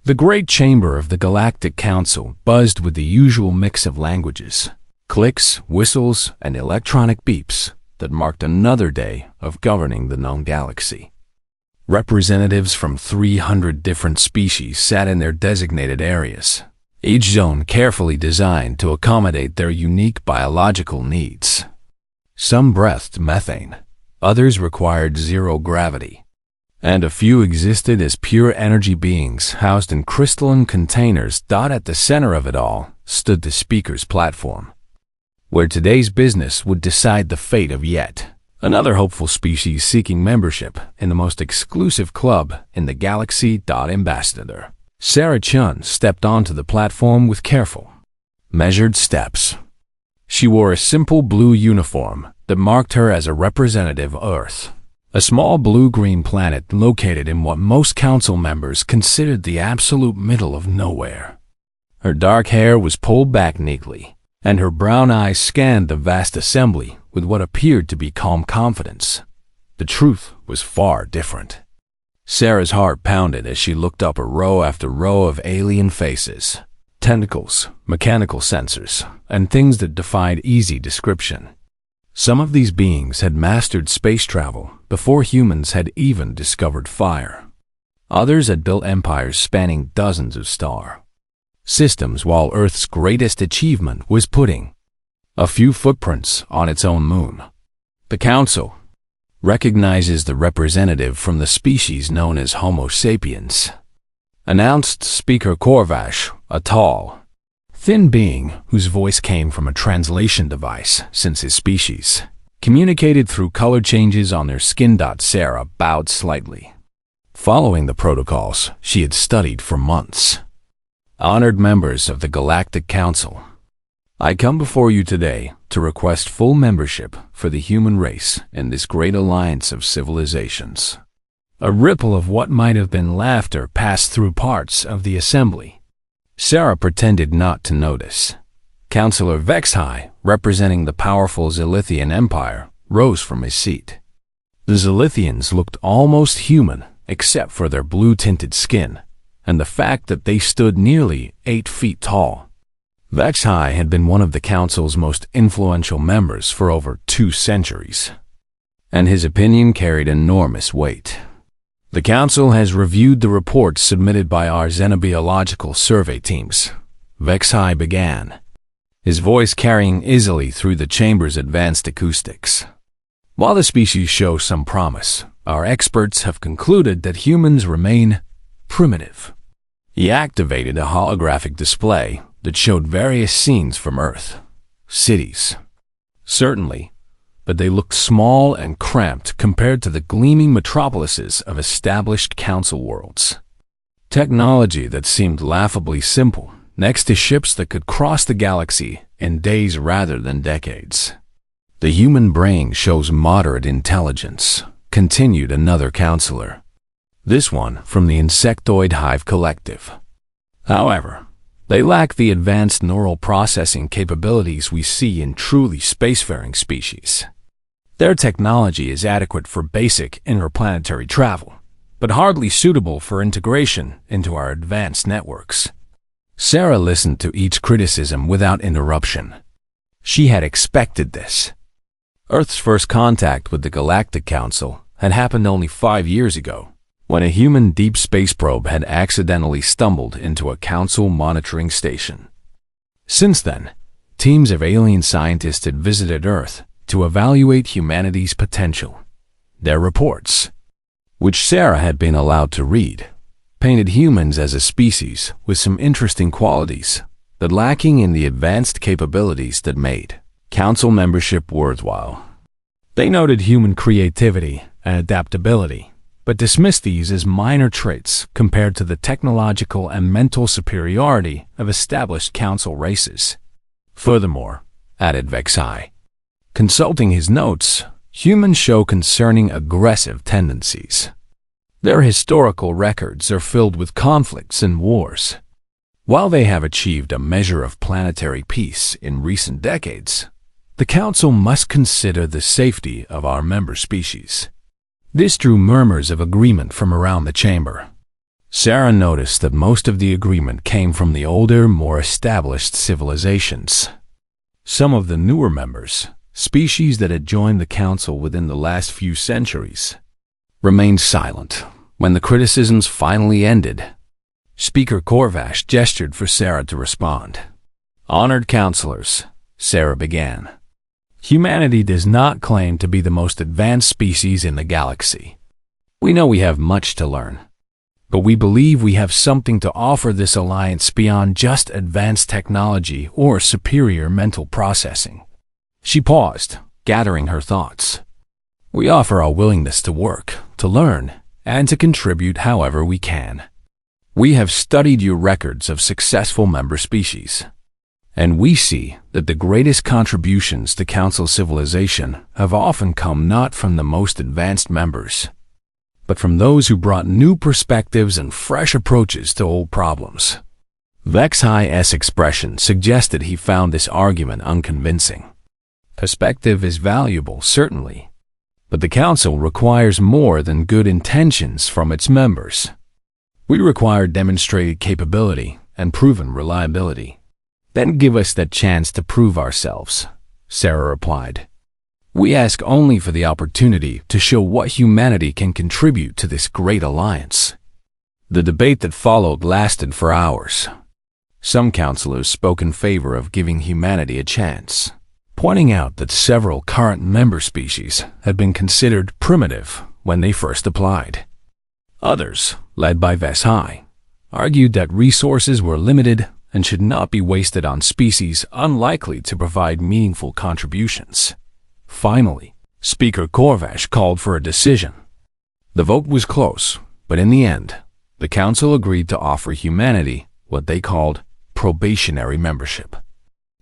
The great chamber of the Galactic Council buzzed with the usual mix of languages, clicks, whistles, and electronic beeps that marked another day of governing the known galaxy. Representatives from 300 different species sat in their designated areas, each zone carefully designed to accommodate their unique biological needs. Some breathed methane, others required zero gravity, and a few existed as pure energy beings housed in crystalline containers. At the center of it all stood the speaker's platform, where today's business would decide the fate of yet another hopeful species seeking membership in the most exclusive club in the galaxy. Ambassador Sarah Chun stepped onto the platform with careful, measured steps. She wore a simple blue uniform that marked her as a representative of Earth, a small blue-green planet located in what most council members considered the absolute middle of nowhere. Her dark hair was pulled back neatly, and her brown eyes scanned the vast assembly with what appeared to be calm confidence. The truth was far different. Sarah's heart pounded as she looked up at row after row of alien faces, tentacles, mechanical sensors, and things that defied easy description. Some of these beings had mastered space travel before humans had even discovered fire. Others had built empires spanning dozens of star systems, while Earth's greatest achievement was putting a few footprints on its own moon. The Council recognizes the representative from the species known as Homo sapiens, announced Speaker Korvash, a tall, thin being whose voice came from a translation device since his species communicated through color changes on their skin. Sarah bowed slightly, following the protocols she had studied for months. Honored members of the Galactic Council, I come before you today to request full membership for the human race in this great alliance of civilizations. A ripple of what might have been laughter passed through parts of the assembly. Sarah pretended not to notice. Councillor Vexhai, representing the powerful Zilithian Empire, rose from his seat. The Zilithians looked almost human except for their blue-tinted skin and the fact that they stood nearly 8 feet tall. Vexhai had been one of the Council's most influential members for over 2 centuries, and his opinion carried enormous weight. The Council has reviewed the reports submitted by our xenobiological survey teams. Vexhai began, his voice carrying easily through the chamber's advanced acoustics. While the species show some promise, our experts have concluded that humans remain primitive. He activated a holographic display that showed various scenes from Earth, cities. Certainly, but they looked small and cramped compared to the gleaming metropolises of established council worlds. Technology that seemed laughably simple next to ships that could cross the galaxy in days rather than decades. The human brain shows moderate intelligence, continued another counselor. This one from the Insectoid Hive Collective. However, they lack the advanced neural processing capabilities we see in truly spacefaring species. Their technology is adequate for basic interplanetary travel, but hardly suitable for integration into our advanced networks. Sarah listened to each criticism without interruption. She had expected this. Earth's first contact with the Galactic Council had happened only 5 years ago, when a human deep space probe had accidentally stumbled into a council monitoring station. Since then, teams of alien scientists had visited Earth to evaluate humanity's potential. Their reports, which Sarah had been allowed to read, painted humans as a species with some interesting qualities, but lacking in the advanced capabilities that made council membership worthwhile. They noted human creativity and adaptability, but dismissed these as minor traits compared to the technological and mental superiority of established council races. Furthermore, added Vexhai, consulting his notes, humans show concerning aggressive tendencies. Their historical records are filled with conflicts and wars. While they have achieved a measure of planetary peace in recent decades, the Council must consider the safety of our member species. This drew murmurs of agreement from around the chamber. Sarah noticed that most of the agreement came from the older, more established civilizations. Some of the newer members, species that had joined the council within the last few centuries, remained silent when the criticisms finally ended. Speaker Corvash gestured for Sarah to respond. "Honored counselors," Sarah began. "Humanity does not claim to be the most advanced species in the galaxy. We know we have much to learn, but we believe we have something to offer this alliance beyond just advanced technology or superior mental processing." She paused, gathering her thoughts. "We offer our willingness to work, to learn, and to contribute however we can. We have studied your records of successful member species, and we see that the greatest contributions to Council civilization have often come not from the most advanced members, but from those who brought new perspectives and fresh approaches to old problems." Vexhi's expression suggested he found this argument unconvincing. Perspective is valuable, certainly, but the Council requires more than good intentions from its members. We require demonstrated capability and proven reliability. "Then give us that chance to prove ourselves," Sarah replied. "We ask only for the opportunity to show what humanity can contribute to this great alliance." The debate that followed lasted for hours. Some counselors spoke in favor of giving humanity a chance, pointing out that several current member species had been considered primitive when they first applied. Others, led by Vexhi, argued that resources were limited and should not be wasted on species unlikely to provide meaningful contributions. Finally, Speaker Corvash called for a decision. The vote was close, but in the end, the Council agreed to offer humanity what they called probationary membership.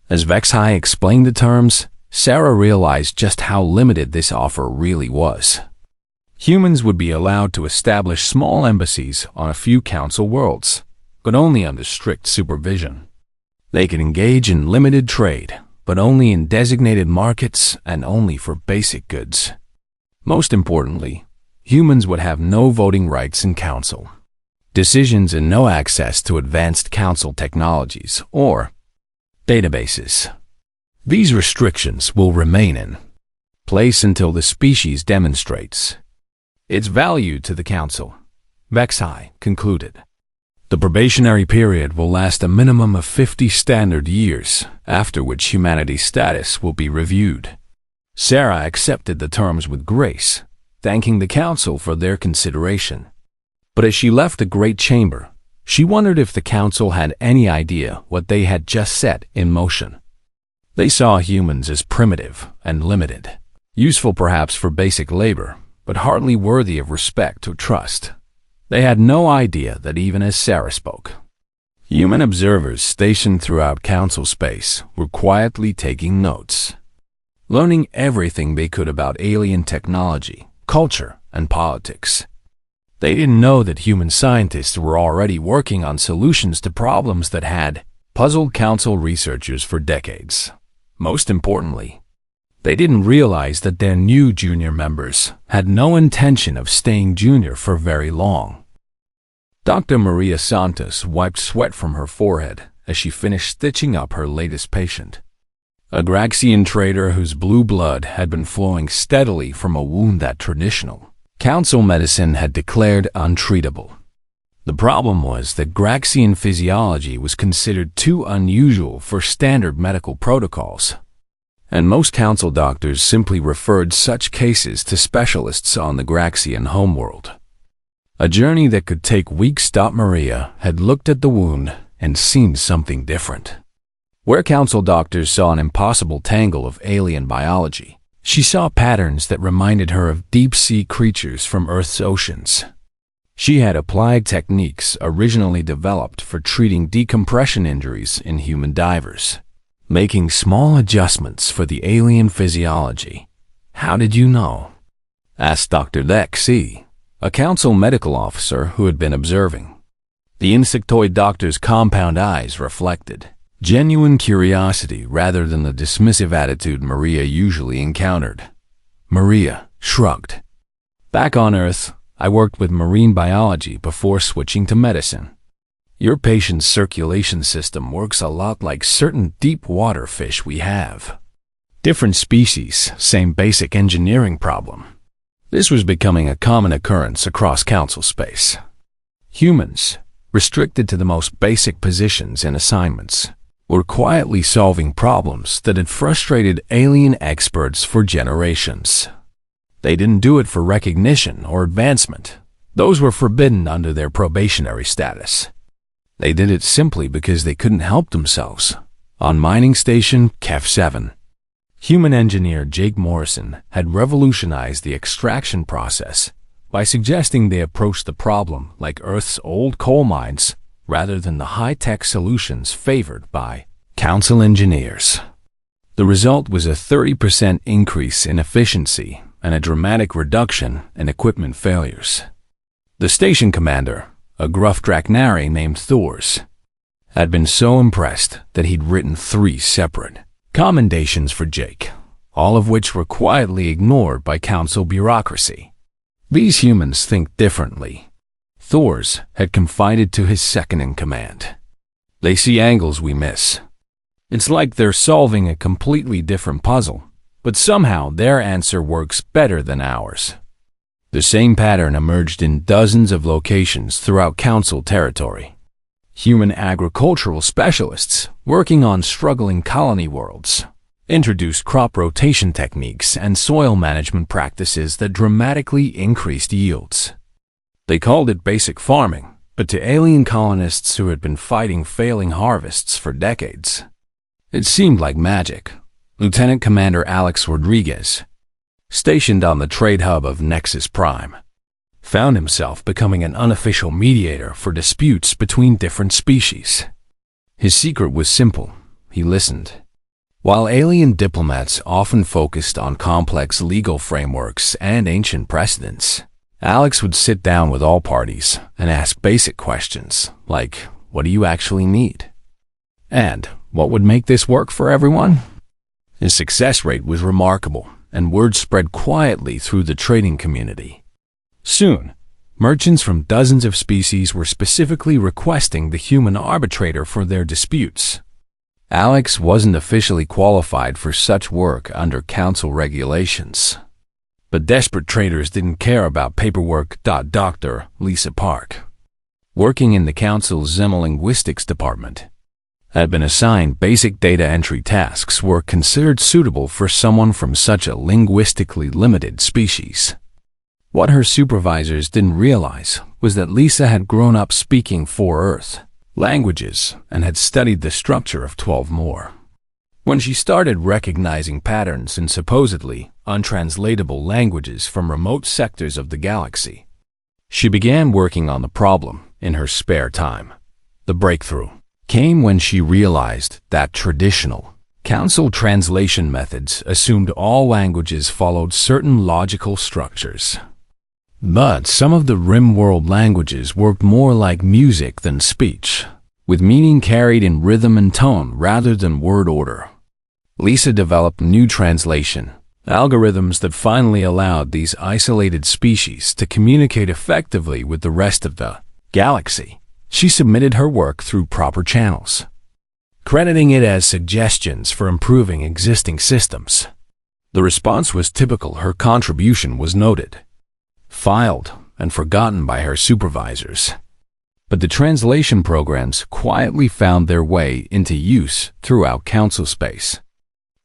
As Vexhi explained the terms, Sarah realized just how limited this offer really was. Humans would be allowed to establish small embassies on a few Council worlds, but only under strict supervision. They could engage in limited trade, but only in designated markets and only for basic goods. Most importantly, humans would have no voting rights in Council decisions and no access to advanced Council technologies or databases. These restrictions will remain in place until the species demonstrates its value to the Council, Vexhi concluded. The probationary period will last a minimum of 50 standard years, after which humanity's status will be reviewed. Sarah accepted the terms with grace, thanking the Council for their consideration. But as she left the Great Chamber, she wondered if the Council had any idea what they had just set in motion. They saw humans as primitive and limited, useful perhaps for basic labor, but hardly worthy of respect or trust. They had no idea that even as Sarah spoke, human observers stationed throughout Council space were quietly taking notes, learning everything they could about alien technology, culture, and politics. They didn't know that human scientists were already working on solutions to problems that had puzzled Council researchers for decades. Most importantly, they didn't realize that their new junior members had no intention of staying junior for very long. Dr. Maria Santos wiped sweat from her forehead as she finished stitching up her latest patient, a Graxian trader whose blue blood had been flowing steadily from a wound that traditional Council medicine had declared untreatable. The problem was that Graxian physiology was considered too unusual for standard medical protocols, and most Council doctors simply referred such cases to specialists on the Graxian homeworld. A journey that could take weeks. Maria had looked at the wound and seen something different. Where Council doctors saw an impossible tangle of alien biology, she saw patterns that reminded her of deep-sea creatures from Earth's oceans. She had applied techniques originally developed for treating decompression injuries in human divers, making small adjustments for the alien physiology. "How did you know?" asked Dr. Vexhi, a Council medical officer who had been observing. The insectoid doctor's compound eyes reflected genuine curiosity rather than the dismissive attitude Maria usually encountered. Maria shrugged. "Back on Earth, I worked with marine biology before switching to medicine. Your patient's circulation system works a lot like certain deep water fish we have. Different species, same basic engineering problem. This was becoming a common occurrence across council space. Humans, restricted to the most basic positions and assignments, were quietly solving problems that had frustrated alien experts for generations. They didn't do it for recognition or advancement. Those were forbidden under their probationary status. They did it simply because they couldn't help themselves. On mining station KEF-7, human engineer Jake Morrison had revolutionized the extraction process by suggesting they approach the problem like Earth's old coal mines rather than the high-tech solutions favored by council engineers. The result was a 30% increase in efficiency and a dramatic reduction in equipment failures. The station commander, a gruff Draknari named Thors, had been so impressed that he'd written 3 separate commendations for Jake, all of which were quietly ignored by council bureaucracy. These humans think differently, Thors had confided to his second-in-command. They see angles we miss. It's like they're solving a completely different puzzle, but somehow their answer works better than ours. The same pattern emerged in dozens of locations throughout council territory. Human agricultural specialists working on struggling colony worlds introduced crop rotation techniques and soil management practices that dramatically increased yields. They called it basic farming, but to alien colonists who had been fighting failing harvests for decades, it seemed like magic. Lieutenant Commander Alex Rodriguez, stationed on the trade hub of Nexus Prime, found himself becoming an unofficial mediator for disputes between different species. His secret was simple: he listened. While alien diplomats often focused on complex legal frameworks and ancient precedents, Alex would sit down with all parties and ask basic questions like, what do you actually need? And what would make this work for everyone? His success rate was remarkable, and word spread quietly through the trading community. Soon, merchants from dozens of species were specifically requesting the human arbitrator for their disputes. Alex wasn't officially qualified for such work under council regulations, but desperate traders didn't care about paperwork. Dr. Lisa Park, working in the council's Xenolinguistics department, had been assigned basic data entry tasks were considered suitable for someone from such a linguistically limited species. What her supervisors didn't realize was that Lisa had grown up speaking 4 Earth languages and had studied the structure of 12 more. When she started recognizing patterns in supposedly untranslatable languages from remote sectors of the galaxy, she began working on the problem in her spare time. The breakthrough came when she realized that traditional council translation methods assumed all languages followed certain logical structures. But some of the Rimworld languages worked more like music than speech, with meaning carried in rhythm and tone rather than word order. Lisa developed new translation algorithms that finally allowed these isolated species to communicate effectively with the rest of the galaxy. She submitted her work through proper channels, crediting it as suggestions for improving existing systems. The response was typical. Her contribution was noted, filed, and forgotten by her supervisors. But the translation programs quietly found their way into use throughout council space,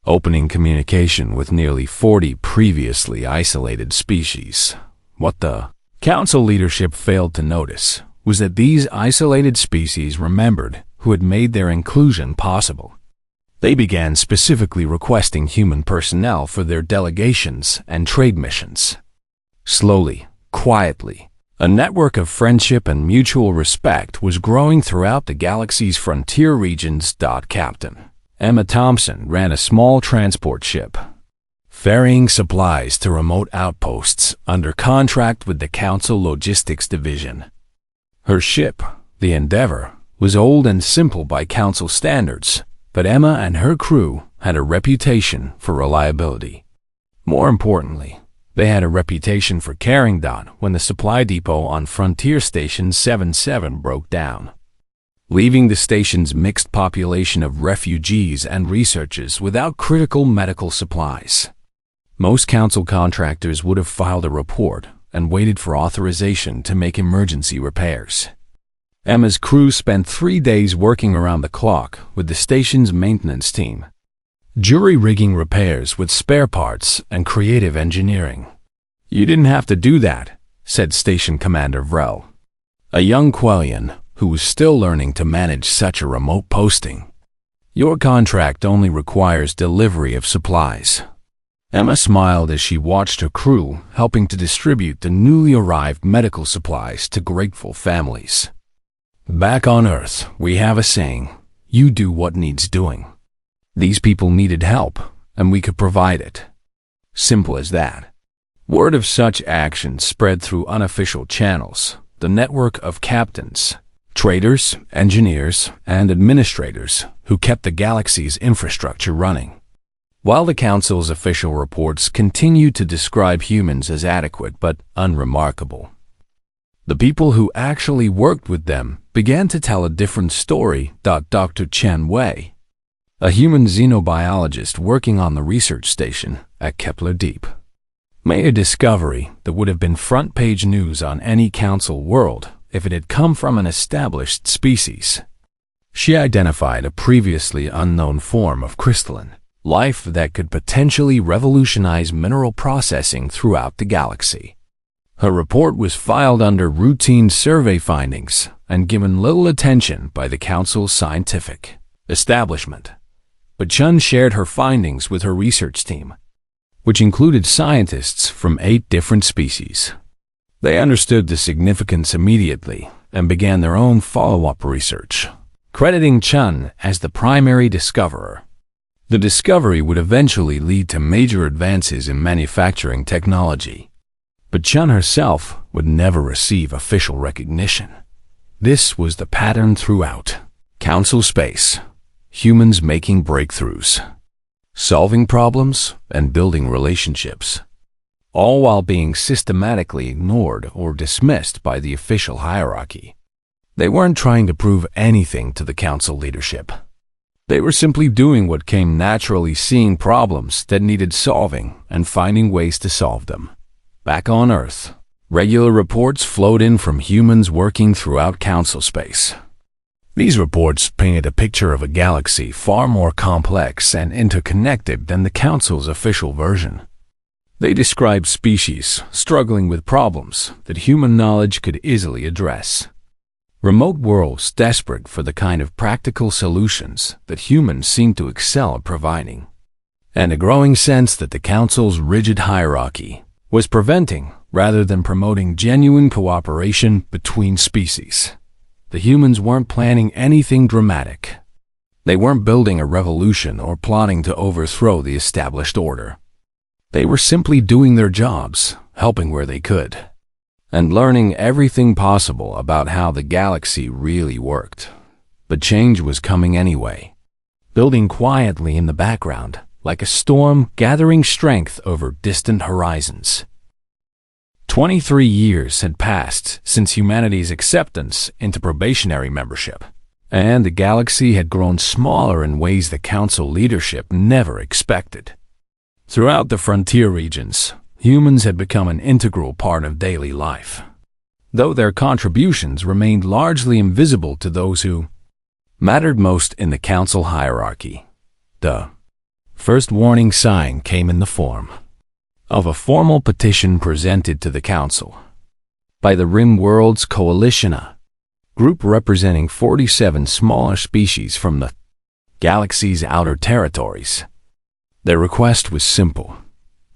opening communication with nearly 40 previously isolated species. What the council leadership failed to notice was that these isolated species remembered who had made their inclusion possible. They began specifically requesting human personnel for their delegations and trade missions. Slowly, quietly, a network of friendship and mutual respect was growing throughout the galaxy's frontier regions. Captain Emma Thompson ran a small transport ship, ferrying supplies to remote outposts under contract with the Council Logistics Division. Her ship, the Endeavor, was old and simple by council standards, but Emma and her crew had a reputation for reliability. More importantly, They had a reputation for caring down when the supply depot on Frontier Station 77 broke down, leaving the station's mixed population of refugees and researchers without critical medical supplies. Most council contractors would have filed a report and waited for authorization to make emergency repairs. Emma's crew spent 3 days working around the clock with the station's maintenance team, jury-rigging repairs with spare parts and creative engineering. "You didn't have to do that," said Station Commander Vrel, a young Quellian who was still learning to manage such a remote posting. "Your contract only requires delivery of supplies." Emma smiled as she watched her crew helping to distribute the newly arrived medical supplies to grateful families. "Back on Earth, we have a saying, you do what needs doing. These people needed help, and we could provide it. Simple as that." Word of such actions spread through unofficial channels, the network of captains, traders, engineers, and administrators who kept the galaxy's infrastructure running. While the Council's official reports continued to describe humans as adequate but unremarkable, the people who actually worked with them began to tell a different story. Dr. Chen Wei, a human xenobiologist working on the research station at Kepler Deep, made a discovery that would have been front-page news on any Council world if it had come from an established species. She identified a previously unknown form of crystalline life that could potentially revolutionize mineral processing throughout the galaxy. Her report was filed under routine survey findings and given little attention by the Council's scientific establishment. But Chun shared her findings with her research team, which included scientists from 8 different species. They understood the significance immediately and began their own follow-up research, crediting Chun as the primary discoverer. The discovery would eventually lead to major advances in manufacturing technology, but Chun herself would never receive official recognition. This was the pattern throughout Council space: humans making breakthroughs, solving problems, and building relationships, all while being systematically ignored or dismissed by the official hierarchy. They weren't trying to prove anything to the Council leadership. They were simply doing what came naturally, seeing problems that needed solving and finding ways to solve them. Back on Earth, regular reports flowed in from humans working throughout Council space. These reports painted a picture of a galaxy far more complex and interconnected than the Council's official version. They described species struggling with problems that human knowledge could easily address, remote worlds desperate for the kind of practical solutions that humans seem to excel at providing, and a growing sense that the Council's rigid hierarchy was preventing rather than promoting genuine cooperation between species. The humans weren't planning anything dramatic. They weren't building a revolution or plotting to overthrow the established order. They were simply doing their jobs, helping where they could, and learning everything possible about how the galaxy really worked. But change was coming anyway, building quietly in the background, like a storm gathering strength over distant horizons. 23 years had passed since humanity's acceptance into probationary membership, and the galaxy had grown smaller in ways the Council leadership never expected. Throughout the frontier regions, humans had become an integral part of daily life, though their contributions remained largely invisible to those who mattered most in the Council hierarchy. The first warning sign came in the form of a formal petition presented to the Council by the Rim Worlds Coalition, a group representing 47 smaller species from the galaxy's outer territories. Their request was simple: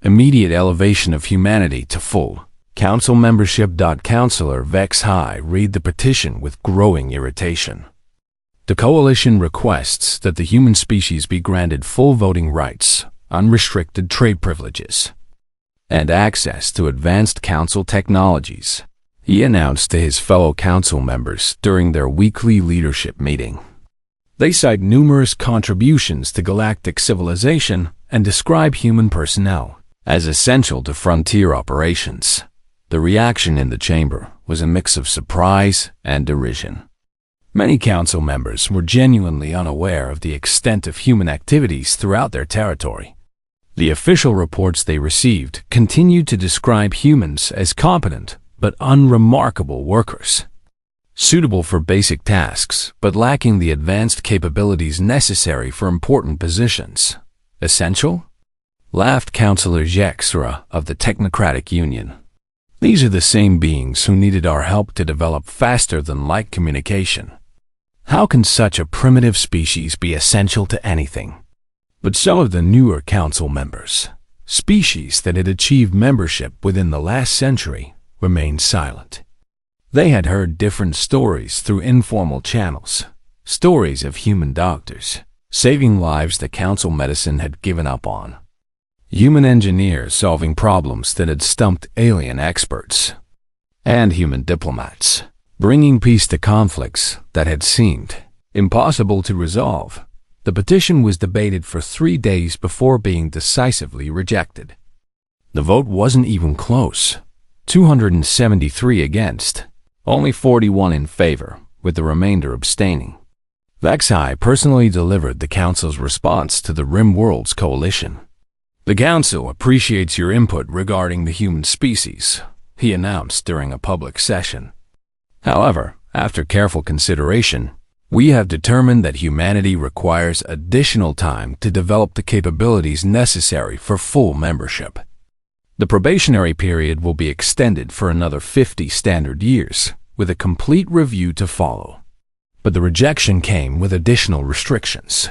immediate elevation of humanity to full Council membership. Councilor Vex High read the petition with growing irritation. The Coalition requests that the human species be granted full voting rights, unrestricted trade privileges, and access to advanced Council technologies, he announced to his fellow Council members during their weekly leadership meeting. They cite numerous contributions to galactic civilization and describe human personnel as essential to frontier operations. The reaction in the chamber was a mix of surprise and derision. Many council members were genuinely unaware of the extent of human activities throughout their territory. The official reports they received continued to describe humans as competent but unremarkable workers, suitable for basic tasks but lacking the advanced capabilities necessary for important positions. Essential? Laughed Councillor Jexra of the Technocratic Union. These are the same beings who needed our help to develop faster-than-light communication. How can such a primitive species be essential to anything? But some of the newer council members, species that had achieved membership within the last century, remained silent. They had heard different stories through informal channels, stories of human doctors, saving lives that council medicine had given up on. Human engineers solving problems that had stumped alien experts, and human diplomats, bringing peace to conflicts that had seemed impossible to resolve. The petition was debated for 3 days before being decisively rejected. The vote wasn't even close. 273 against, only 41 in favor, with the remainder abstaining. Vexai personally delivered the Council's response to the Rim Worlds Coalition. "The Council appreciates your input regarding the human species," he announced during a public session. "However, after careful consideration, we have determined that humanity requires additional time to develop the capabilities necessary for full membership. The probationary period will be extended for another 50 standard years, with a complete review to follow." But the rejection came with additional restrictions.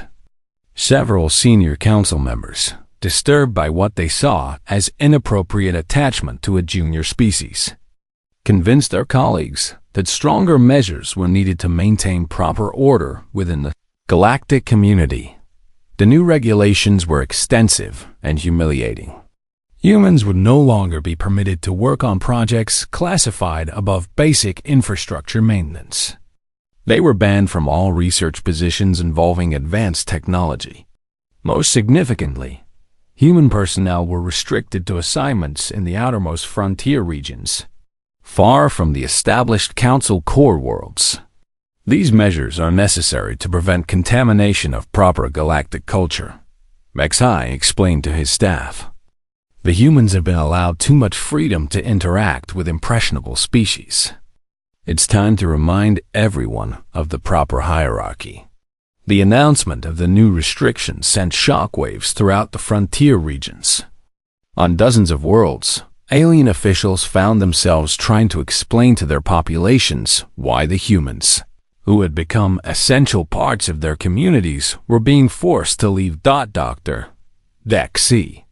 Several senior council members, disturbed by what they saw as inappropriate attachment to a junior species, convinced their colleagues that stronger measures were needed to maintain proper order within the galactic community. The new regulations were extensive and humiliating. Humans would no longer be permitted to work on projects classified above basic infrastructure maintenance. They were banned from all research positions involving advanced technology. Most significantly, human personnel were restricted to assignments in the outermost frontier regions, far from the established Council core worlds. These measures are necessary to prevent contamination of proper galactic culture, Vexai explained to his staff. The humans have been allowed too much freedom to interact with impressionable species. It's time to remind everyone of the proper hierarchy. The announcement of the new restrictions sent shockwaves throughout the frontier regions. On dozens of worlds, alien officials found themselves trying to explain to their populations why the humans, who had become essential parts of their communities, were being forced to leave. Dr. Dexy,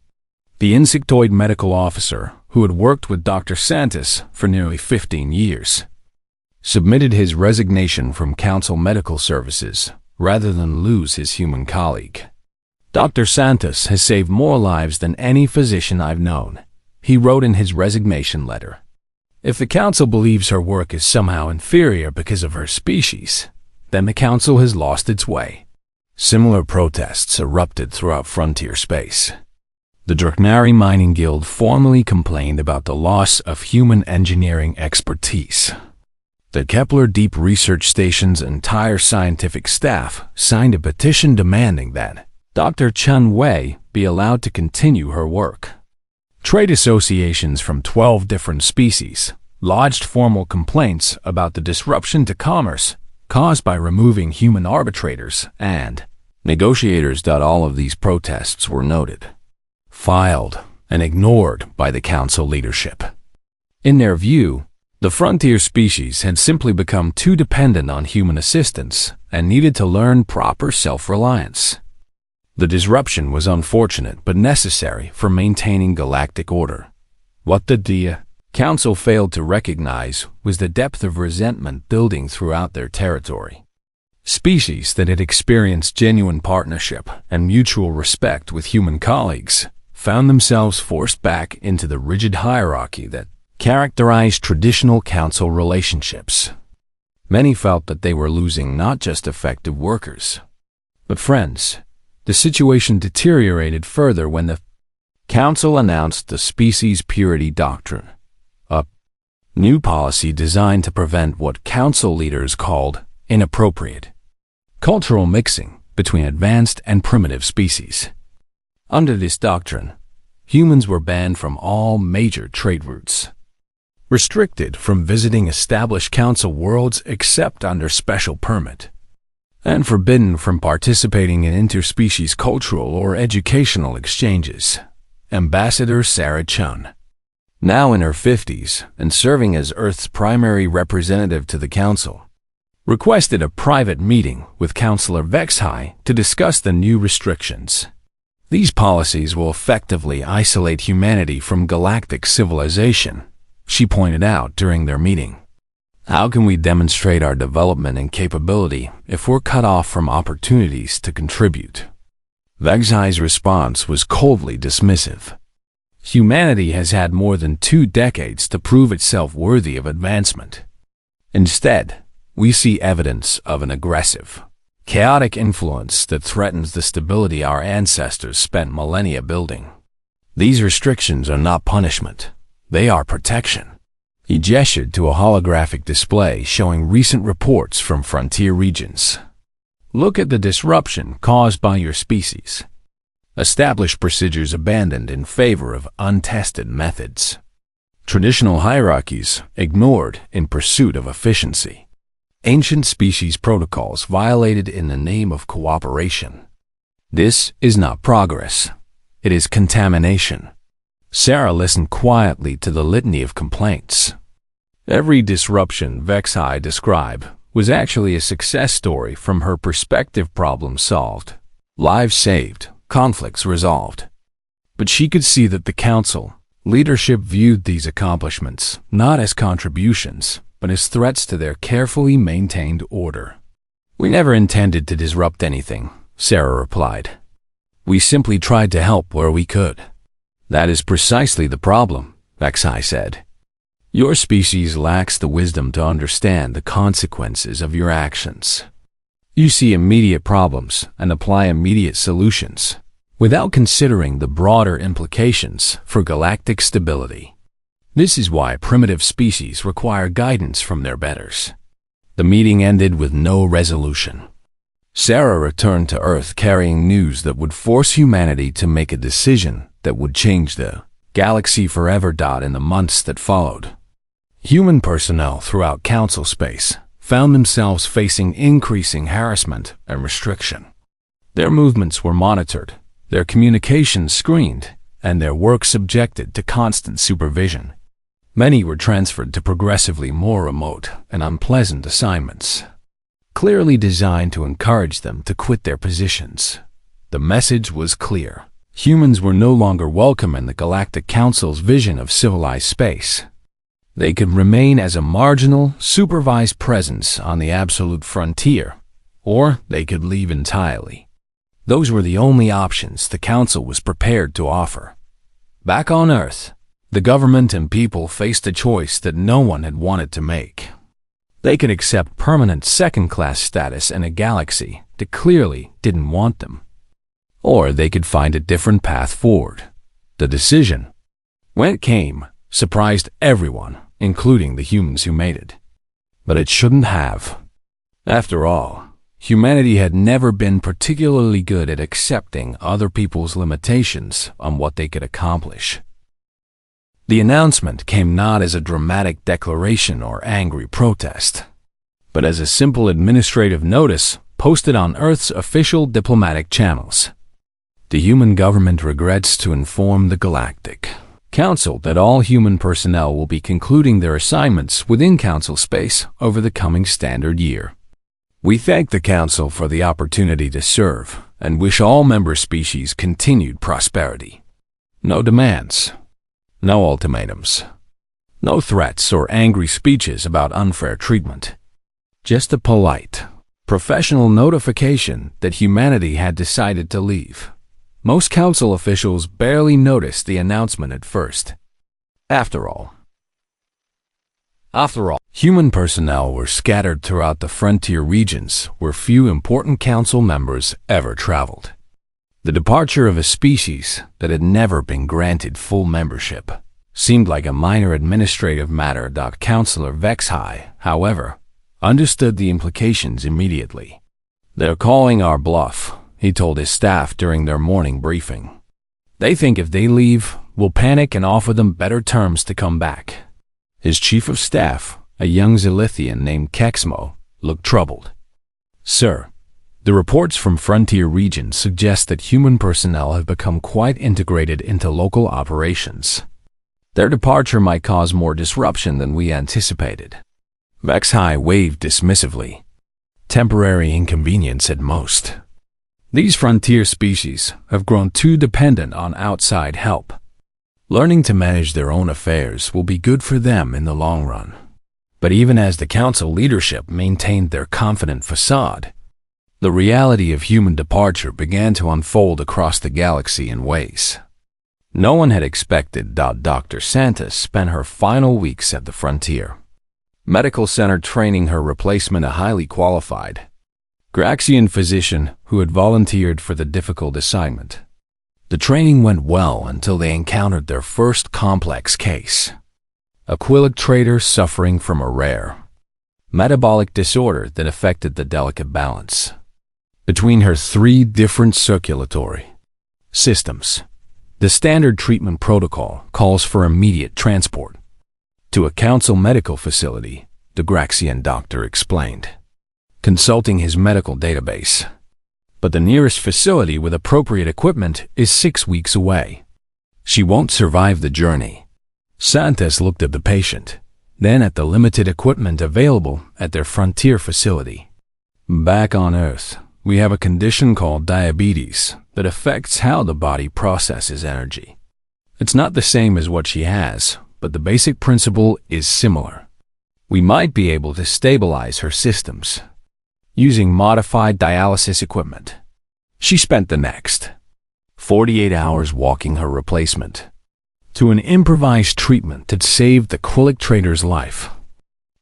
the insectoid medical officer who had worked with Dr. Santos for nearly 15 years, submitted his resignation from Council Medical Services rather than lose his human colleague. "Dr. Santos has saved more lives than any physician I've known," he wrote in his resignation letter. "If the Council believes her work is somehow inferior because of her species, then the Council has lost its way." Similar protests erupted throughout frontier space. The Draknari Mining Guild formally complained about the loss of human engineering expertise. The Kepler Deep Research Station's entire scientific staff signed a petition demanding that Dr. Chun Wei be allowed to continue her work. Trade associations from 12 different species lodged formal complaints about the disruption to commerce caused by removing human arbitrators and negotiators. All of these protests were noted, filed, and ignored by the Council leadership. In their view, the frontier species had simply become too dependent on human assistance and needed to learn proper self-reliance. The disruption was unfortunate but necessary for maintaining galactic order. What the Council failed to recognize was the depth of resentment building throughout their territory. Species that had experienced genuine partnership and mutual respect with human colleagues found themselves forced back into the rigid hierarchy that characterized traditional Council relationships. Many felt that they were losing not just effective workers, but friends. The situation deteriorated further when the Council announced the Species Purity Doctrine, a new policy designed to prevent what council leaders called inappropriate cultural mixing between advanced and primitive species. Under this doctrine, humans were banned from all major trade routes, restricted from visiting established council worlds except under special permit, and forbidden from participating in interspecies cultural or educational exchanges. Ambassador Sarah Chun, now in her 50s and serving as Earth's primary representative to the Council, requested a private meeting with Councillor Vexhai to discuss the new restrictions. These policies will effectively isolate humanity from galactic civilization, she pointed out during their meeting. How can we demonstrate our development and capability if we're cut off from opportunities to contribute? Vexhai's response was coldly dismissive. Humanity has had more than 2 decades to prove itself worthy of advancement. Instead, we see evidence of an aggressive, chaotic influence that threatens the stability our ancestors spent millennia building. These restrictions are not punishment, they are protection. He gestured to a holographic display showing recent reports from frontier regions. Look at the disruption caused by your species. Established procedures abandoned in favor of untested methods. Traditional hierarchies ignored in pursuit of efficiency. Ancient species protocols violated in the name of cooperation. This is not progress. It is contamination. Sarah listened quietly to the litany of complaints. Every disruption Vexhai described was actually a success story from her perspective: problem solved, lives saved, conflicts resolved. But she could see that the Council leadership viewed these accomplishments not as contributions, but as threats to their carefully maintained order. We never intended to disrupt anything, Sarah replied. We simply tried to help where we could. That is precisely the problem, Vexhai said. Your species lacks the wisdom to understand the consequences of your actions. You see immediate problems and apply immediate solutions, without considering the broader implications for galactic stability. This is why primitive species require guidance from their betters. The meeting ended with no resolution. Sarah returned to Earth carrying news that would force humanity to make a decision that would change the galaxy forever. In the months that followed, human personnel throughout Council space found themselves facing increasing harassment and restriction. Their movements were monitored, their communications screened, and their work subjected to constant supervision. Many were transferred to progressively more remote and unpleasant assignments, clearly designed to encourage them to quit their positions. The message was clear. Humans were no longer welcome in the Galactic Council's vision of civilized space. They could remain as a marginal, supervised presence on the absolute frontier, or they could leave entirely. Those were the only options the Council was prepared to offer. Back on Earth, the government and people faced a choice that no one had wanted to make. They could accept permanent second-class status in a galaxy that clearly didn't want them, or they could find a different path forward. The decision, when it came, surprised everyone, including the humans who made it. But it shouldn't have. After all, humanity had never been particularly good at accepting other people's limitations on what they could accomplish. The announcement came not as a dramatic declaration or angry protest, but as a simple administrative notice posted on Earth's official diplomatic channels. The human government regrets to inform the Galactic Council that all human personnel will be concluding their assignments within Council space over the coming standard year. We thank the Council for the opportunity to serve and wish all member species continued prosperity. No demands. No ultimatums. No threats or angry speeches about unfair treatment. Just a polite, professional notification that humanity had decided to leave. Most Council officials barely noticed the announcement at first. After all, human personnel were scattered throughout the frontier regions where few important Council members ever traveled. The departure of a species that had never been granted full membership seemed like a minor administrative matter. Counselor Vexhai, however, understood the implications immediately. "They're calling our bluff," he told his staff during their morning briefing. "They think if they leave, we'll panic and offer them better terms to come back." His chief of staff, a young Zilithian named Kexmo, looked troubled. "Sir, the reports from frontier regions suggest that human personnel have become quite integrated into local operations. Their departure might cause more disruption than we anticipated." Vexhai waved dismissively. "Temporary inconvenience at most. These frontier species have grown too dependent on outside help. Learning to manage their own affairs will be good for them in the long run." But even as the council leadership maintained their confident facade, the reality of human departure began to unfold across the galaxy in ways no one had expected. Dr. Santos spent her final weeks at the frontier medical center training her replacement, a highly qualified Graxian physician who had volunteered for the difficult assignment. The training went well until they encountered their first complex case. A Quillic trader suffering from a rare metabolic disorder that affected the delicate balance between her 3 different circulatory systems. The standard treatment protocol calls for immediate transport to a council medical facility, the Graxian doctor explained, consulting his medical database. But the nearest facility with appropriate equipment is 6 weeks away. She won't survive the journey. Santos looked at the patient, then at the limited equipment available at their frontier facility. "Back on Earth, we have a condition called diabetes that affects how the body processes energy. It's not the same as what she has, but the basic principle is similar. We might be able to stabilize her systems using modified dialysis equipment." She spent the next 48 hours walking her replacement to an improvised treatment that saved the Quillic trader's life.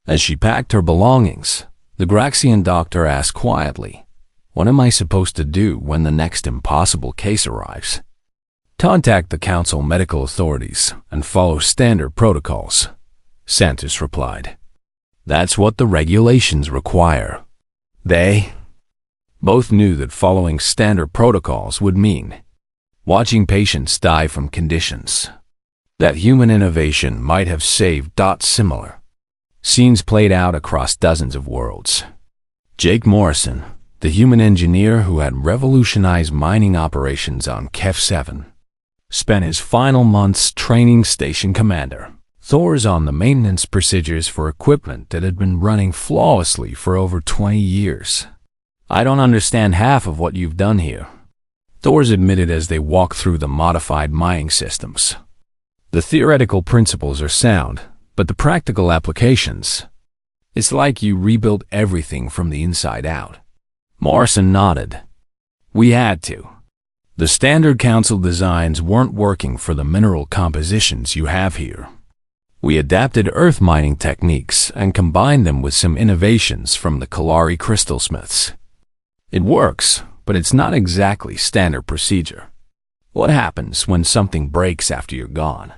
As she packed her belongings, the Graxian doctor asked quietly, "What am I supposed to do when the next impossible case arrives?" "Contact the council medical authorities and follow standard protocols," Santos replied. "That's what the regulations require." They both knew that following standard protocols would mean watching patients die from conditions that human innovation might have saved. Similar scenes played out across dozens of worlds. Jake Morrison, the human engineer who had revolutionized mining operations on Kef 7, spent his final months training station commander Thor's on the maintenance procedures for equipment that had been running flawlessly for over 20 years. "I don't understand half of what you've done here," Thor's admitted as they walked through the modified mining systems. "The theoretical principles are sound, but the practical applications, it's like you rebuilt everything from the inside out." Morrison nodded. "We had to. The standard council designs weren't working for the mineral compositions you have here. We adapted earth mining techniques and combined them with some innovations from the Kalari crystalsmiths. It works, but it's not exactly standard procedure. What happens when something breaks after you're gone?"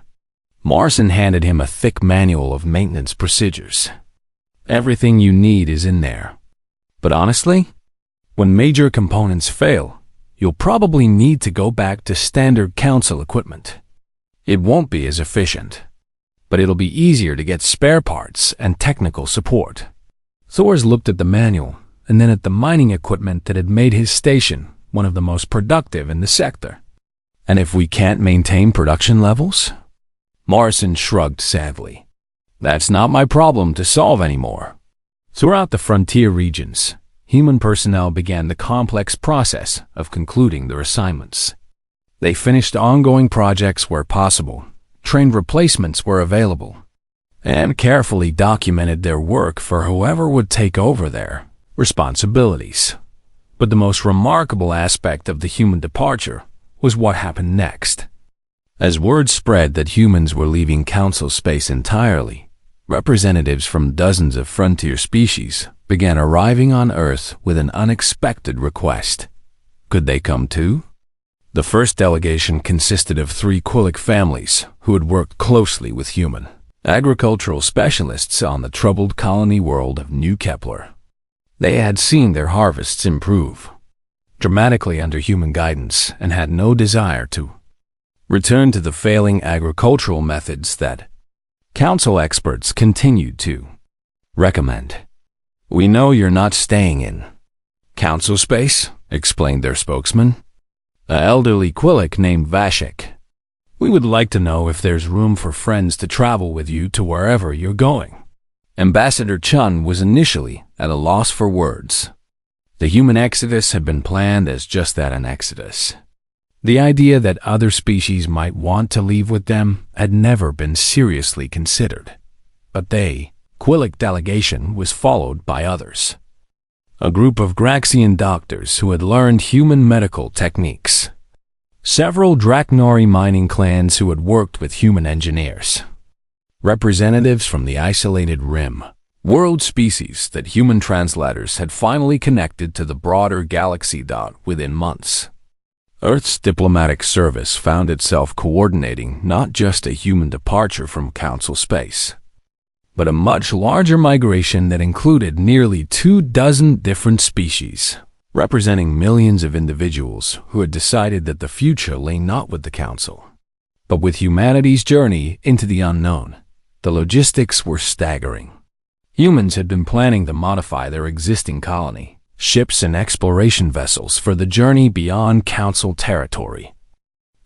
Morrison handed him a thick manual of maintenance procedures. "Everything you need is in there. But honestly, when major components fail, you'll probably need to go back to standard council equipment. It won't be as efficient, but it'll be easier to get spare parts and technical support." Thors looked at the manual and then at the mining equipment that had made his station one of the most productive in the sector. "And if we can't maintain production levels?" Morrison shrugged sadly. "That's not my problem to solve anymore." Throughout the frontier regions, human personnel began the complex process of concluding their assignments. They finished ongoing projects where possible, trained replacements were available, and carefully documented their work for whoever would take over their responsibilities. But the most remarkable aspect of the human departure was what happened next. As word spread that humans were leaving council space entirely, representatives from dozens of frontier species began arriving on Earth with an unexpected request. Could they come too? The first delegation consisted of 3 Quillic families who had worked closely with human agricultural specialists on the troubled colony world of New Kepler. They had seen their harvests improve dramatically under human guidance and had no desire to return to the failing agricultural methods that council experts continued to recommend. "We know you're not staying in council space," explained their spokesman, an elderly Quillic named Vashik. "We would like to know if there's room for friends to travel with you to wherever you're going." Ambassador Chun was initially at a loss for words. The human exodus had been planned as just that, an exodus. The idea that other species might want to leave with them had never been seriously considered. But the Quillic delegation was followed by others. A group of Graxian doctors who had learned human medical techniques. Several Draknari mining clans who had worked with human engineers. Representatives from the isolated Rim world species that human translators had finally connected to the broader galaxy. Within months, Earth's diplomatic service found itself coordinating not just a human departure from council space, but a much larger migration that included nearly 24 different species, representing millions of individuals who had decided that the future lay not with the council, but with humanity's journey into the unknown. The logistics were staggering. Humans had been planning to modify their existing colony, ships and exploration vessels for the journey beyond council territory.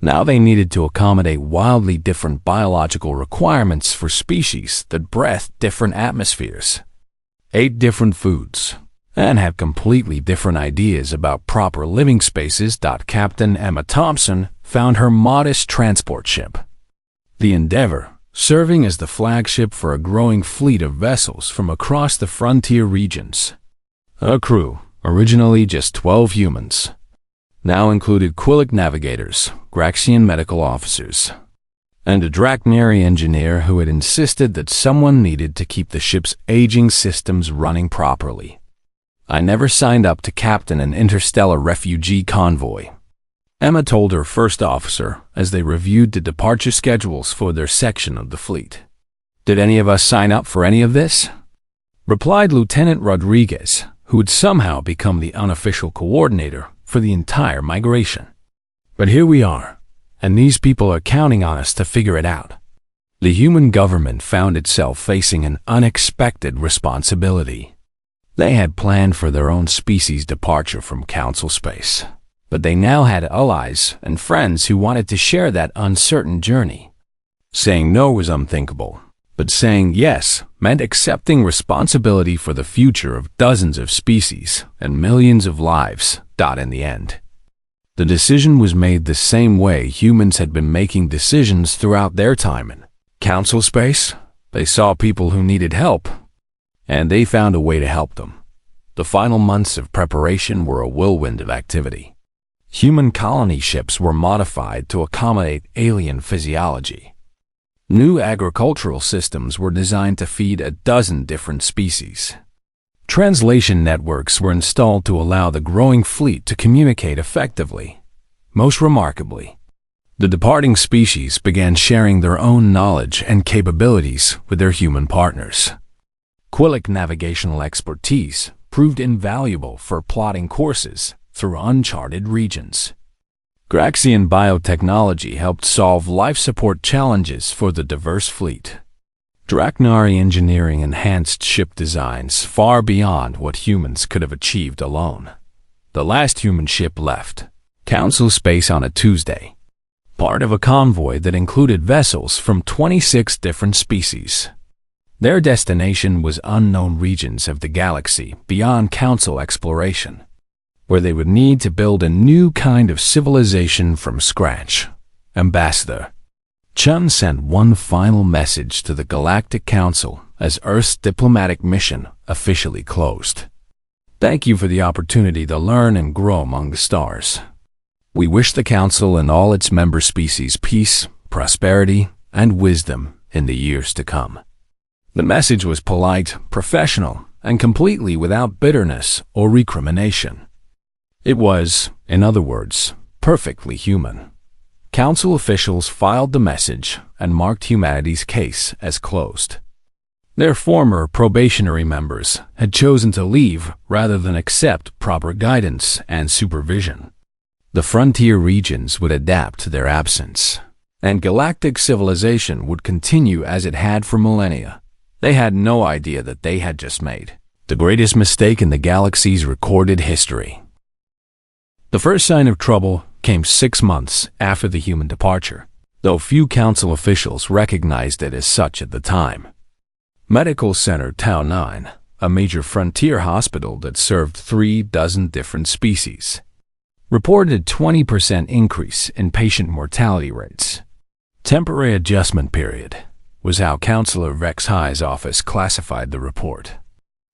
Now they needed to accommodate wildly different biological requirements for species that breathed different atmospheres, ate different foods, and had completely different ideas about proper living spaces. Captain Emma Thompson found her modest transport ship, the Endeavor, serving as the flagship for a growing fleet of vessels from across the frontier regions. Her crew, originally just 12 humans, now included Quillic navigators, Graxian medical officers, and a Draknari engineer who had insisted that someone needed to keep the ship's aging systems running properly. "I never signed up to captain an interstellar refugee convoy," Emma told her first officer as they reviewed the departure schedules for their section of the fleet. "Did any of us sign up for any of this?" replied Lieutenant Rodriguez, who had somehow become the unofficial coordinator for the entire migration. "But here we are, and these people are counting on us to figure it out." The human government found itself facing an unexpected responsibility. They had planned for their own species' departure from council space, but they now had allies and friends who wanted to share that uncertain journey. Saying no was unthinkable, but saying yes meant accepting responsibility for the future of dozens of species and millions of lives. In the end, the decision was made the same way humans had been making decisions throughout their time in council space. They saw people who needed help, and they found a way to help them. The final months of preparation were a whirlwind of activity. Human colony ships were modified to accommodate alien physiology. New agricultural systems were designed to feed 12 different species. Translation networks were installed to allow the growing fleet to communicate effectively. Most remarkably, the departing species began sharing their own knowledge and capabilities with their human partners. Quillic navigational expertise proved invaluable for plotting courses through uncharted regions. Graxian biotechnology helped solve life support challenges for the diverse fleet. Draknari engineering enhanced ship designs far beyond what humans could have achieved alone. The last human ship left council space on a Tuesday, part of a convoy that included vessels from 26 different species. Their destination was unknown regions of the galaxy beyond council exploration, where they would need to build a new kind of civilization from scratch. Ambassador Chun sent one final message to the Galactic Council as Earth's diplomatic mission officially closed. "Thank you for the opportunity to learn and grow among the stars. We wish the Council and all its member species peace, prosperity, and wisdom in the years to come." The message was polite, professional, and completely without bitterness or recrimination. It was, in other words, perfectly human. Council officials filed the message and marked humanity's case as closed. Their former probationary members had chosen to leave rather than accept proper guidance and supervision. The frontier regions would adapt to their absence, and galactic civilization would continue as it had for millennia. They had no idea that they had just made the greatest mistake in the galaxy's recorded history. The first sign of trouble came 6 months after the human departure, though few council officials recognized it as such at the time. Medical Center Tau 9, a major frontier hospital that served 36 different species, reported a 20% increase in patient mortality rates. Temporary adjustment period was how Councillor Vex High's office classified the report.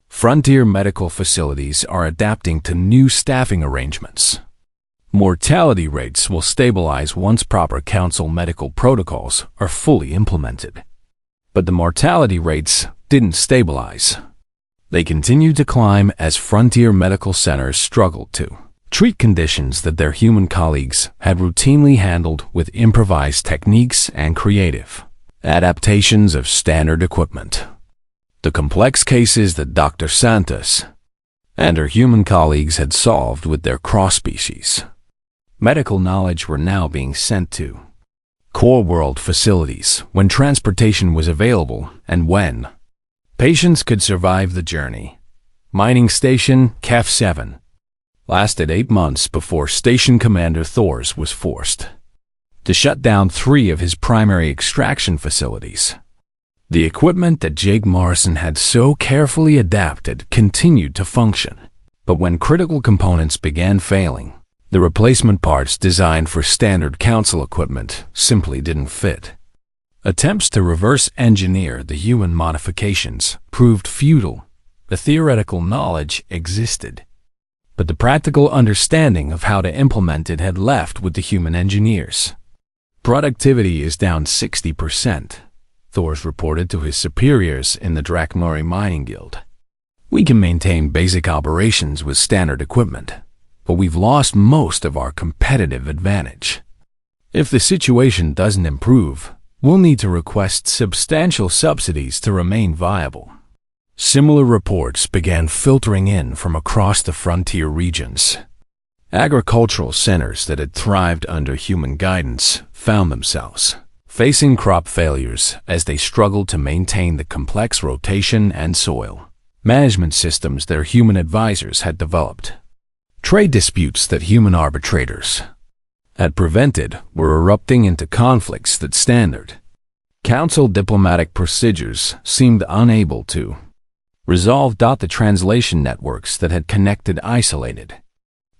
Frontier medical facilities are adapting to new staffing arrangements. Mortality rates will stabilize once proper council medical protocols are fully implemented. But the mortality rates didn't stabilize. They continued to climb as frontier medical centers struggled to treat conditions that their human colleagues had routinely handled with improvised techniques and creative adaptations of standard equipment. The complex cases that Dr. Santos and her human colleagues had solved with their cross-species medical knowledge were now being sent to core world facilities when transportation was available and when patients could survive the journey. Mining Station KEF 7 lasted 8 months before Station Commander Thors was forced to shut down 3 of his primary extraction facilities. The equipment that Jake Morrison had so carefully adapted continued to function, but when critical components began failing, the replacement parts designed for standard council equipment simply didn't fit. Attempts to reverse engineer the human modifications proved futile. The theoretical knowledge existed, but the practical understanding of how to implement it had left with the human engineers. Productivity is down 60%, Thors reported to his superiors in the Draknori Mining Guild. We can maintain basic operations with standard equipment, but we've lost most of our competitive advantage. If the situation doesn't improve, we'll need to request substantial subsidies to remain viable. Similar reports began filtering in from across the frontier regions. Agricultural centers that had thrived under human guidance found themselves facing crop failures as they struggled to maintain the complex rotation and soil management systems their human advisors had developed. Trade disputes that human arbitrators had prevented were erupting into conflicts that standard council diplomatic procedures seemed unable to resolve. The translation networks that had connected isolated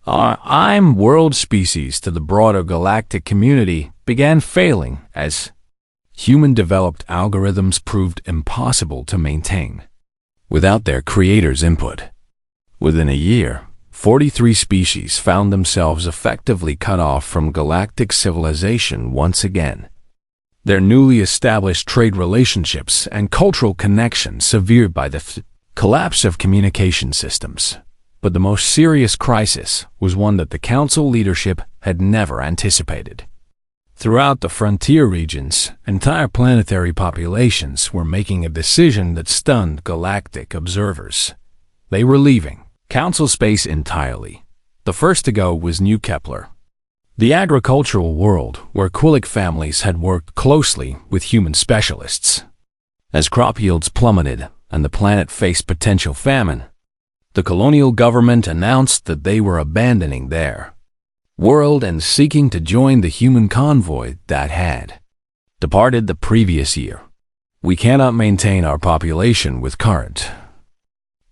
I'm world species to the broader galactic community began failing as human-developed algorithms proved impossible to maintain without their creators' input. Within a year, 43 species found themselves effectively cut off from galactic civilization once again. Their newly established trade relationships and cultural connections severed by the collapse of communication systems. But the most serious crisis was one that the council leadership had never anticipated. Throughout the frontier regions, entire planetary populations were making a decision that stunned galactic observers. They were leaving council space entirely. The first to go was New Kepler, the agricultural world where Quillic families had worked closely with human specialists. As crop yields plummeted and the planet faced potential famine, the colonial government announced that they were abandoning their world and seeking to join the human convoy that had departed the previous year. We cannot maintain our population with current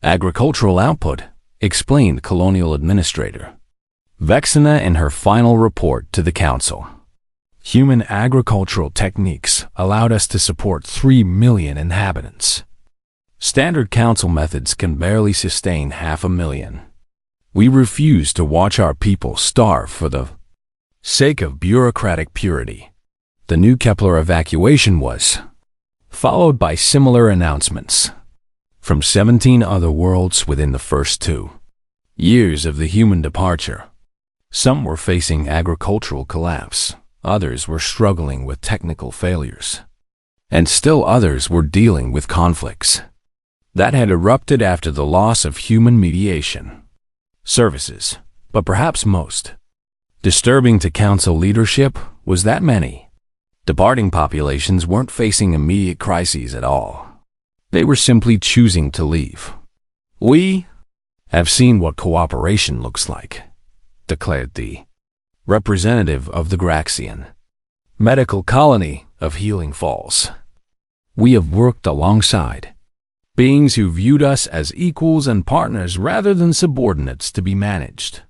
agricultural output, explained colonial administrator Vexina in her final report to the council. Human agricultural techniques allowed us to support 3 million inhabitants. Standard council methods can barely sustain 500,000. We refuse to watch our people starve for the sake of bureaucratic purity. The New Kepler evacuation was followed by similar announcements from 17 other worlds within the first 2 years of the human departure. Some were facing agricultural collapse, others were struggling with technical failures, and still others were dealing with conflicts that had erupted after the loss of human mediation services. But perhaps most disturbing to Council leadership was that many departing populations weren't facing immediate crises at all. They were simply choosing to leave. "We have seen what cooperation looks like," declared the representative of the Graxian medical colony of Healing Falls. "We have worked alongside beings who viewed us as equals and partners rather than subordinates to be managed.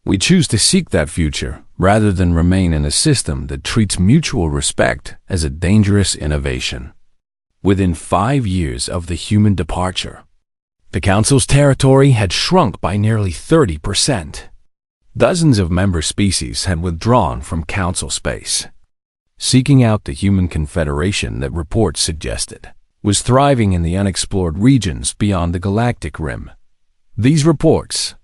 We choose to seek that future rather than remain in a system that treats mutual respect as a dangerous innovation." Within 5 years of the human departure, the Council's territory had shrunk by nearly 30%. Dozens of member species had withdrawn from Council space, seeking out the human confederation that reports suggested was thriving in the unexplored regions beyond the galactic rim. These reports,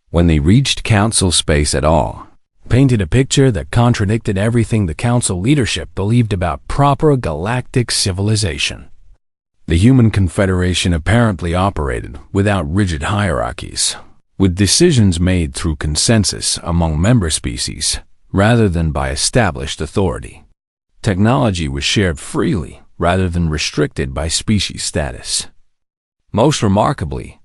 when they reached Council space at all, painted a picture that contradicted everything the Council leadership believed about proper galactic civilization. The human confederation apparently operated without rigid hierarchies, with decisions made through consensus among member species rather than by established authority. Technology was shared freely rather than restricted by species status. Most remarkably,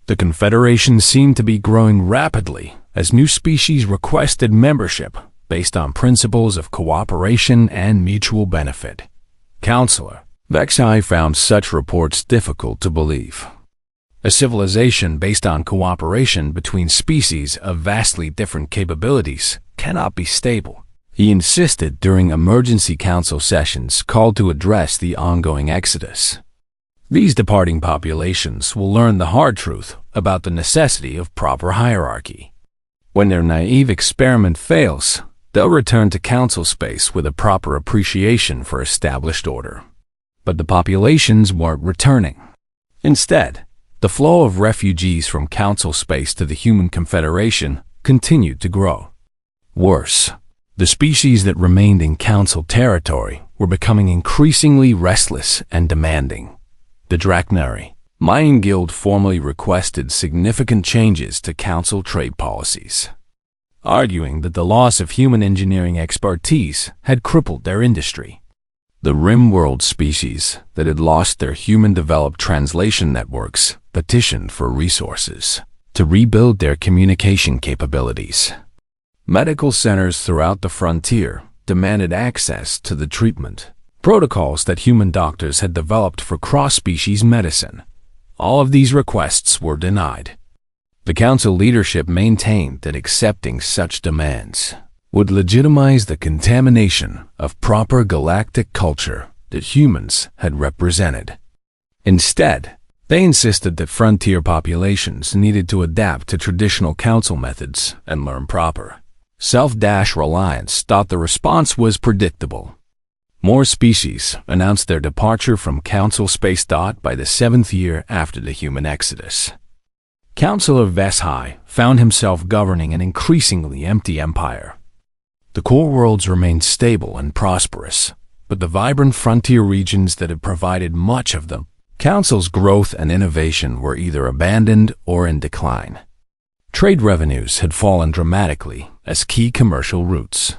the Confederation seemed to be growing rapidly as new species requested membership based on principles of cooperation and mutual benefit. Counselor Vexai found such reports difficult to believe. A civilization based on cooperation between species of vastly different capabilities cannot be stable. He insisted during emergency council sessions called to address the ongoing exodus. These departing populations will learn the hard truth about the necessity of proper hierarchy. When their naive experiment fails, they'll return to council space with a proper appreciation for established order. But the populations weren't returning. Instead, the flow of refugees from council space to the human confederation continued to grow. Worse, the species that remained in council territory were becoming increasingly restless and demanding. The Drachnari Mayan Guild formally requested significant changes to council trade policies, arguing that the loss of human engineering expertise had crippled their industry. The Rimworld species that had lost their human-developed translation networks petitioned for resources to rebuild their communication capabilities. Medical centers throughout the frontier demanded access to the treatment protocols that human doctors had developed for cross-species medicine. All of these requests were denied. The council leadership maintained that accepting such demands would legitimize the contamination of proper galactic culture that humans had represented. Instead, they insisted that frontier populations needed to adapt to traditional council methods and learn proper self-reliance. The response was predictable. More species announced their departure from council space. By the 7th year after the human exodus, Councilor Veshai found himself governing an increasingly empty empire. The core worlds remained stable and prosperous, but the vibrant frontier regions that had provided much of the Council's growth and innovation were either abandoned or in decline. Trade revenues had fallen dramatically as key commercial routes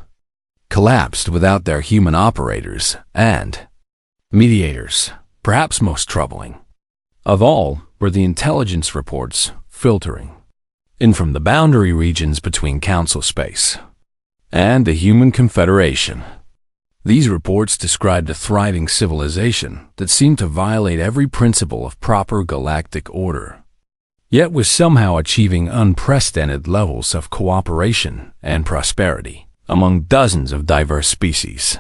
collapsed without their human operators and mediators. Perhaps most troubling of all were the intelligence reports filtering in from the boundary regions between council space and the human confederation. These reports described a thriving civilization that seemed to violate every principle of proper galactic order, yet was somehow achieving unprecedented levels of cooperation and prosperity among dozens of diverse species.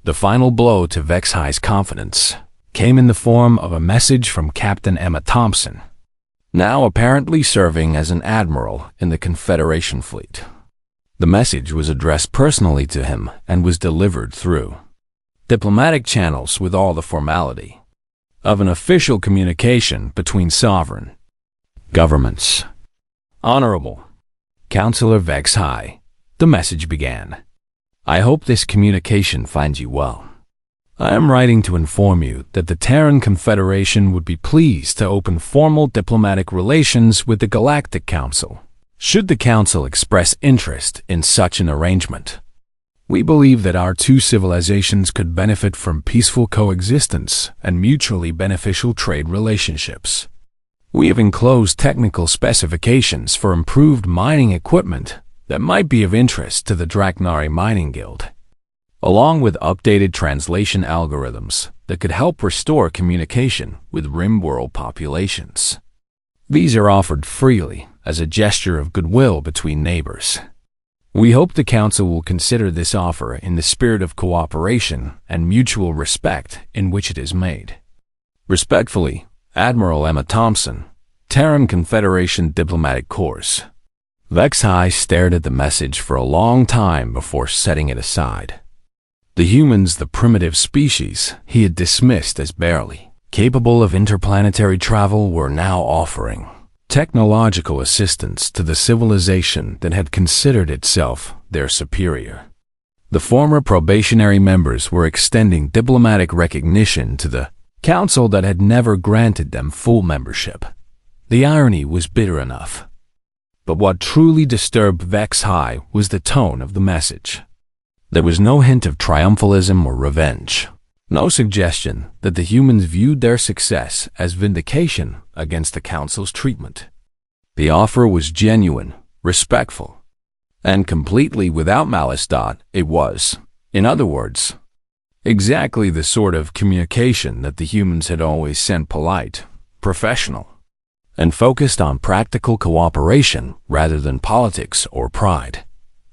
The final blow to Vexhai's confidence came in the form of a message from Captain Emma Thompson, now apparently serving as an admiral in the Confederation fleet. The message was addressed personally to him and was delivered through diplomatic channels with all the formality of an official communication between sovereign governments. Honorable Counselor Vex High, the message began. I hope this communication finds you well. I am writing to inform you that the Terran Confederation would be pleased to open formal diplomatic relations with the Galactic Council, should the Council express interest in such an arrangement. We believe that our two civilizations could benefit from peaceful coexistence and mutually beneficial trade relationships. We have enclosed technical specifications for improved mining equipment that might be of interest to the Draknari Mining Guild, along with updated translation algorithms that could help restore communication with Rimworld populations. These are offered freely as a gesture of goodwill between neighbors. We hope the Council will consider this offer in the spirit of cooperation and mutual respect in which it is made. Respectfully, Admiral Emma Thompson, Terran Confederation Diplomatic Corps. Vex High stared at the message for a long time before setting it aside. The humans, the primitive species he had dismissed as barely capable of interplanetary travel, were now offering technological assistance to the civilization that had considered itself their superior. The former probationary members were extending diplomatic recognition to the Council that had never granted them full membership. The irony was bitter enough. But what truly disturbed Vex High was the tone of the message. There was no hint of triumphalism or revenge, no suggestion that the humans viewed their success as vindication against the Council's treatment. The offer was genuine, respectful, and completely without malice. It was, in other words, exactly the sort of communication that the humans had always sent: polite, professional, and focused on practical cooperation rather than politics or pride.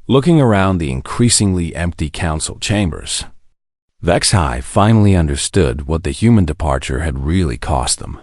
Looking around the increasingly empty council chambers, Vex High finally understood what the human departure had really cost them.